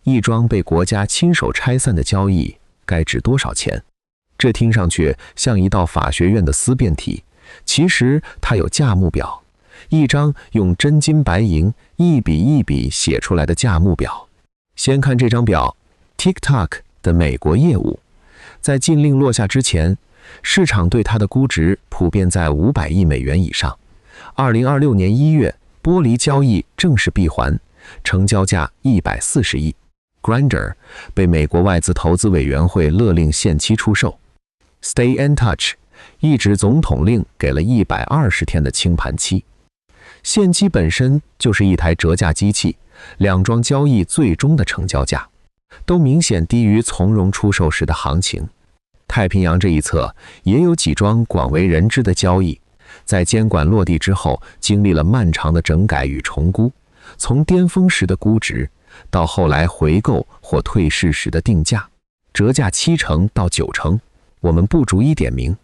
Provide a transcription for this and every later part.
一桩被国家亲手拆散的交易该值多少钱？这听上去像一道法学院的思辨题，其实它有价目表，一张用真金白银一笔一笔写出来的价目表。先看这张表 ，TikTok 的美国业务，在禁令落下之前，市场对它的估值普遍在500亿美元以上。2026年1月，剥离交易正式闭环，成交价140亿。Grindr 被美国外资投资委员会勒令限期出售。Stay in touch 一纸总统令给了120天的清盘期。限期本身就是一台折价机器，两桩交易最终的成交价都明显低于从容出售时的行情。太平洋这一侧也有几桩广为人知的交易，在监管落地之后，经历了漫长的整改与重估，从巅峰时的估值到后来回购或退市时的定价，折价70%到90%，我们不逐一点名，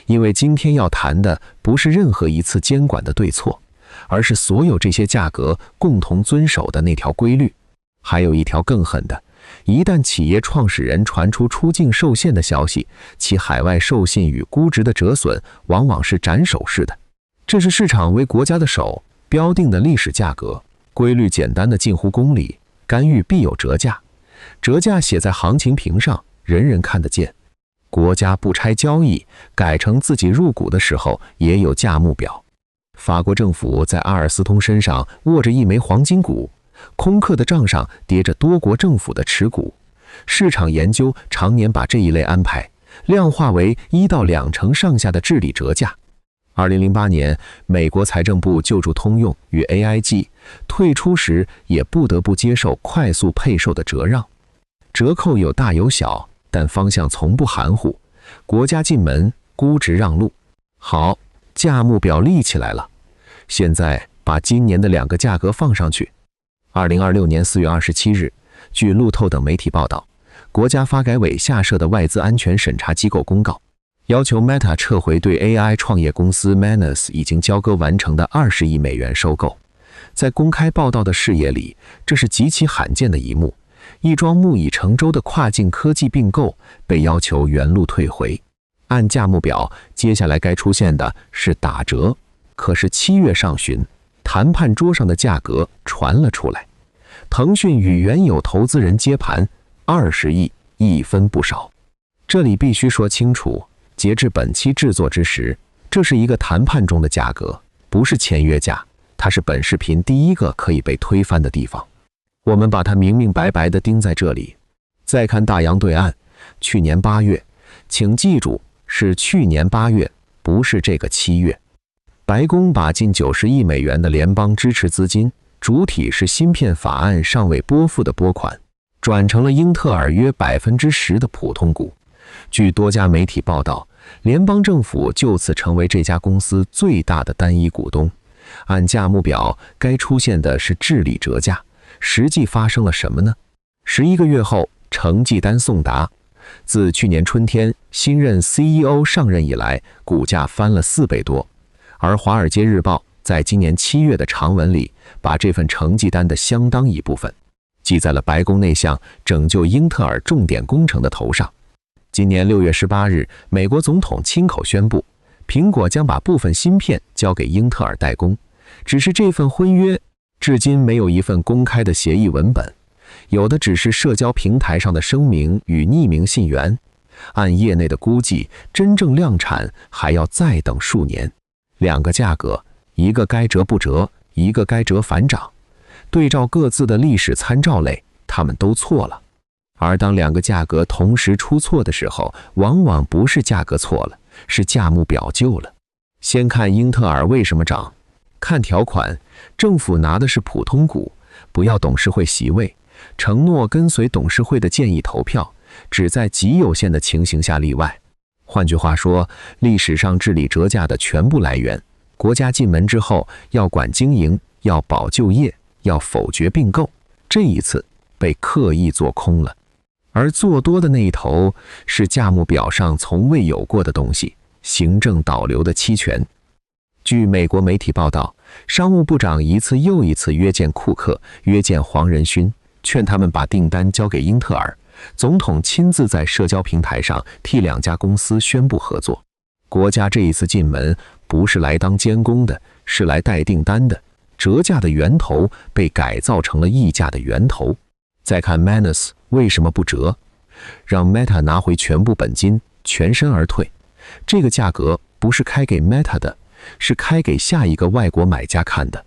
因为今天要谈的不是任何一次监管的对错，而是所有这些价格共同遵守的那条规律。还有一条更狠的，一旦企业创始人传出出境受限的消息，其海外授信与估值的折损往往是斩首式的。这是市场为国家的手标定的历史价格，规律简单的近乎公理，干预必有折价，折价写在行情屏上，人人看得见。国家不拆交易，改成自己入股的时候也有价目表。法国政府在阿尔斯通身上握着一枚黄金股，空客的账上叠着多国政府的持股。市场研究常年把这一类安排量化为1到2成上下的治理折价。2008年，美国财政部救助通用与 AIG 退出时，也不得不接受快速配售的折让。折扣有大有小，但方向从不含糊。国家进门，估值让路。好，价目表立起来了。现在把今年的2个价格放上去。2026年4月27日，据路透等媒体报道，国家发改委下设的外资安全审查机构公告，要求 Meta 撤回对 AI 创业公司 Manus 已经交割完成的20亿美元收购。在公开报道的视野里，这是极其罕见的一幕，一桩木已成舟的跨境科技并购被要求原路退回。按价目表，接下来该出现的是打折。可是7月上旬，谈判桌上的价格传了出来，腾讯与原有投资人接盘，20亿，一分不少。这里必须说清楚，截至本期制作之时，这是一个谈判中的价格，不是签约价，它是本视频第一个可以被推翻的地方。我们把它明明白白地钉在这里。再看大洋对岸，去年8月，请记住，是去年8月，不是这个7月。白宫把近90亿美元的联邦支持资金，主体是芯片法案尚未拨付的拨款，转成了英特尔约10%的普通股。据多家媒体报道，联邦政府就此成为这家公司最大的单一股东。按价目表，该出现的是治理折价，实际发生了什么呢？11个月后，成绩单送达。自去年春天新任 CEO 上任以来，股价翻了4倍多。而《华尔街日报》在今年7月的长文里，把这份成绩单的相当一部分记在了白宫那项拯救英特尔重点工程的头上。今年6月18日，美国总统亲口宣布，苹果将把部分芯片交给英特尔代工，只是这份婚约至今没有一份公开的协议文本，有的只是社交平台上的声明与匿名信源。按业内的估计，真正量产还要再等数年。2个价格，一个该折不折，一个该折反涨。对照各自的历史参照类，他们都错了。而当2个价格同时出错的时候，往往不是价格错了，是价目表旧了。先看英特尔为什么涨，看条款，政府拿的是普通股，不要董事会席位，承诺跟随董事会的建议投票，只在极有限的情形下例外。换句话说，历史上治理折价的全部来源，国家进门之后要管经营，要保就业，要否决并购，这一次被刻意做空了。而做多的那一头是价目表上从未有过的东西，行政导流的期权。据美国媒体报道，商务部长一次又一次约见库克，约见黄仁勋，劝他们把订单交给英特尔。总统亲自在社交平台上替两家公司宣布合作。国家这一次进门不是来当监工的，是来带订单的。折价的源头被改造成了溢价的源头。再看 Manus 为什么不折，让 Meta 拿回全部本金，全身而退。这个价格不是开给 Meta 的，是开给下一个外国买家看的。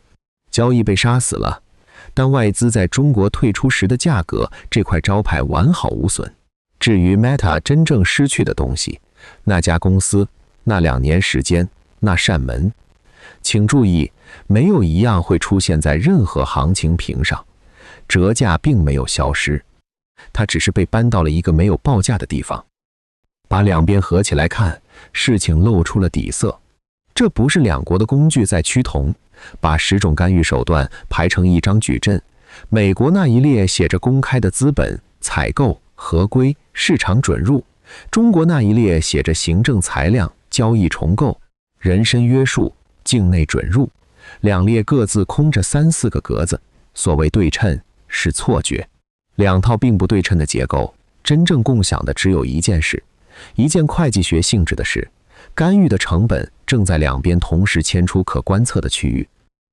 交易被杀死了，但外资在中国退出时的价格这块招牌完好无损。至于 Meta 真正失去的东西，那家公司，那2年时间，那扇门，请注意，没有一样会出现在任何行情屏上。折价并没有消失，它只是被搬到了一个没有报价的地方。把两边合起来看，事情露出了底色。这不是两国的工具在趋同，把10种干预手段排成一张矩阵。美国那一列写着公开的资本、采购、合规、市场准入；中国那一列写着行政裁量、交易重构、人身约束、境内准入。两列各自空着3、4个格子。所谓对称是错觉，两套并不对称的结构，真正共享的只有一件事，一件会计学性质的事。干预的成本正在两边同时迁出可观测的区域。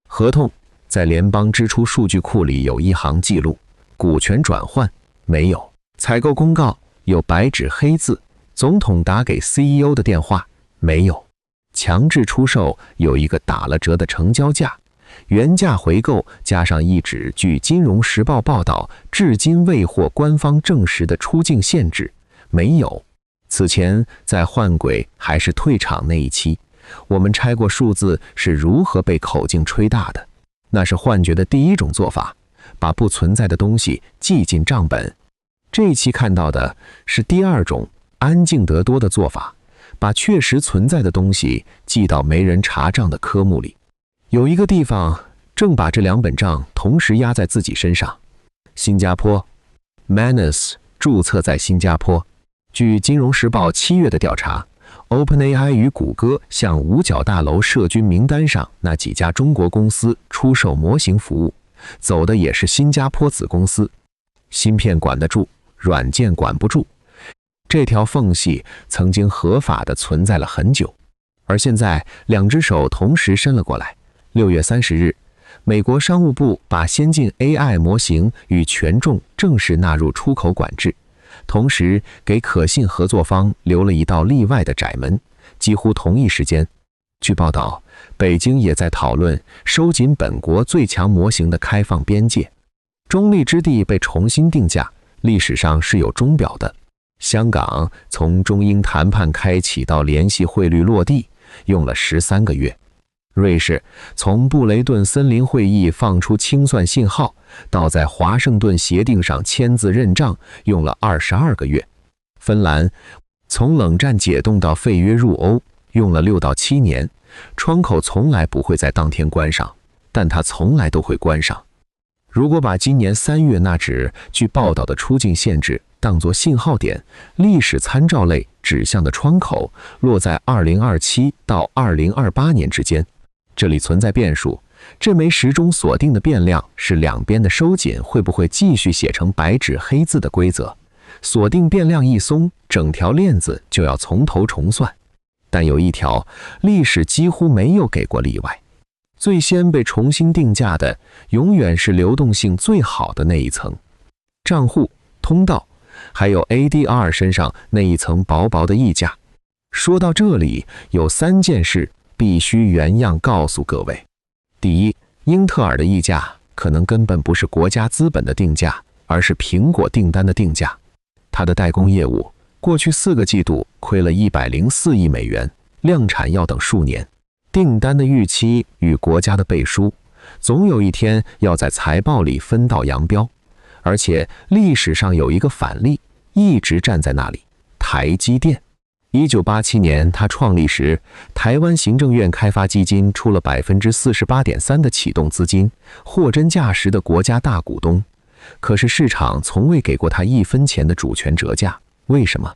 合同在联邦支出数据库里有一行记录，股权转换没有。采购公告有白纸黑字，总统打给 CEO 的电话没有。强制出售有一个打了折的成交价，原价回购加上一纸据《金融时报》报道至今未获官方证实的出境限制没有。此前在换轨还是退场那一期，我们拆过数字是如何被口径吹大的。那是幻觉的第一种做法，把不存在的东西记进账本。这一期看到的是第二种安静得多的做法，把确实存在的东西记到没人查账的科目里。有一个地方正把这2本账同时压在自己身上，新加坡。Manus 注册在新加坡。据《金融时报》7月的调查， OpenAI 与谷歌向五角大楼设军名单上那几家中国公司出售模型服务，走的也是新加坡子公司。芯片管得住，软件管不住，这条缝隙曾经合法的存在了很久，而现在2只手同时伸了过来。6月30日，美国商务部把先进 AI 模型与权重正式纳入出口管制，同时给可信合作方留了一道例外的窄门。几乎同一时间，据报道，北京也在讨论收紧本国最强模型的开放边界。中立之地被重新定价，历史上是有钟表的。香港从中英谈判开启到联系汇率落地，用了13个月。瑞士从布雷顿森林会议放出清算信号，到在华盛顿协定上签字认账，用了22个月。芬兰从冷战解冻到废约入欧，用了6到7年。窗口从来不会在当天关上，但它从来都会关上。如果把今年3月那纸据报道的出境限制当作信号点，历史参照类指向的窗口落在2027到2028年之间。这里存在变数，这枚时钟锁定的变量是两边的收紧会不会继续写成白纸黑字的规则。锁定变量一松，整条链子就要从头重算。但有一条，历史几乎没有给过例外。最先被重新定价的，永远是流动性最好的那一层，账户、通道，还有 ADR 身上那一层薄薄的溢价。说到这里，有3件事必须原样告诉各位。第一，英特尔的溢价可能根本不是国家资本的定价，而是苹果订单的定价。它的代工业务过去4个季度亏了104亿美元，量产要等数年。订单的预期与国家的背书，总有一天要在财报里分道扬镳。而且历史上有一个反例，一直站在那里，台积电。1987年他创立时，台湾行政院开发基金出了 48.3% 的启动资金，货真价实的国家大股东。可是市场从未给过他1分钱的主权折价，为什么？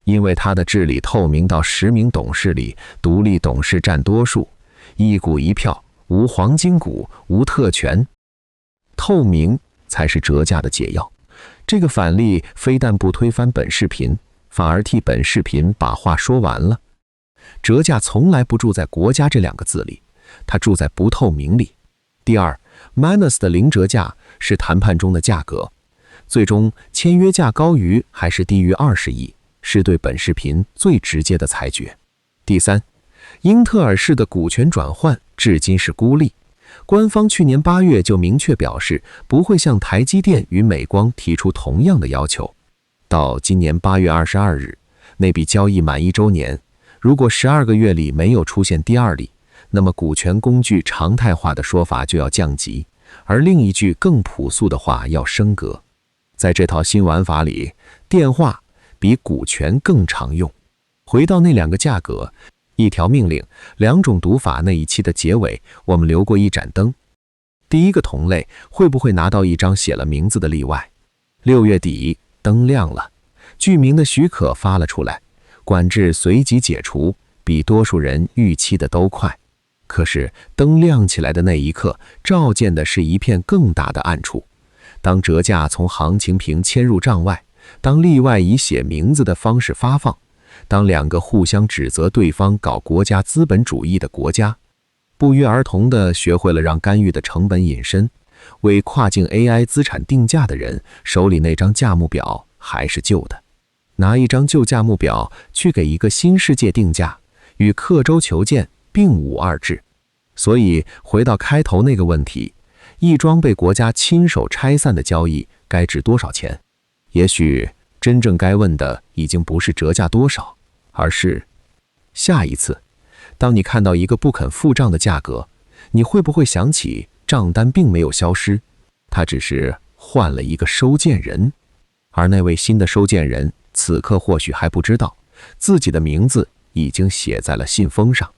因为他的治理透明到10名董事里，独立董事占多数，1股1票，无黄金股，无特权。透明才是折价的解药。这个反例非但不推翻本视频，反而替本视频把话说完了。折价从来不住在国家这两个字里，它住在不透明里。第二 ，Manus 的零折价是谈判中的价格，最终签约价高于还是低于20亿，是对本视频最直接的裁决。第三，英特尔式的股权转换至今是孤立，官方去年8月就明确表示不会向台积电与美光提出同样的要求。到今年8月22日，那笔交易满1周年，如果12个月里没有出现第二例，那么股权工具常态化的说法就要降级，而另一句更朴素的话要升格。在这套新玩法里，电话比股权更常用。回到那两个价格，一条命令，两种读法那一期的结尾，我们留过一盏灯。第一个同类会不会拿到一张写了名字的例外？6月底，灯亮了，具名的许可发了出来，管制随即解除，比多数人预期的都快。可是灯亮起来的那一刻，照见的是一片更大的暗处。当折价从行情屏迁入账外，当例外以写名字的方式发放，当两个互相指责对方搞国家资本主义的国家，不约而同地学会了让干预的成本隐身，为跨境 AI 资产定价的人手里那张价目表还是旧的。拿一张旧价目表去给一个新世界定价，与刻舟求剑并无二致。所以回到开头那个问题，一桩被国家亲手拆散的交易该值多少钱？也许真正该问的已经不是折价多少，而是下一次当你看到一个不肯付账的价格，你会不会想起账单并没有消失，它只是换了一个收件人，而那位新的收件人此刻或许还不知道自己的名字已经写在了信封上。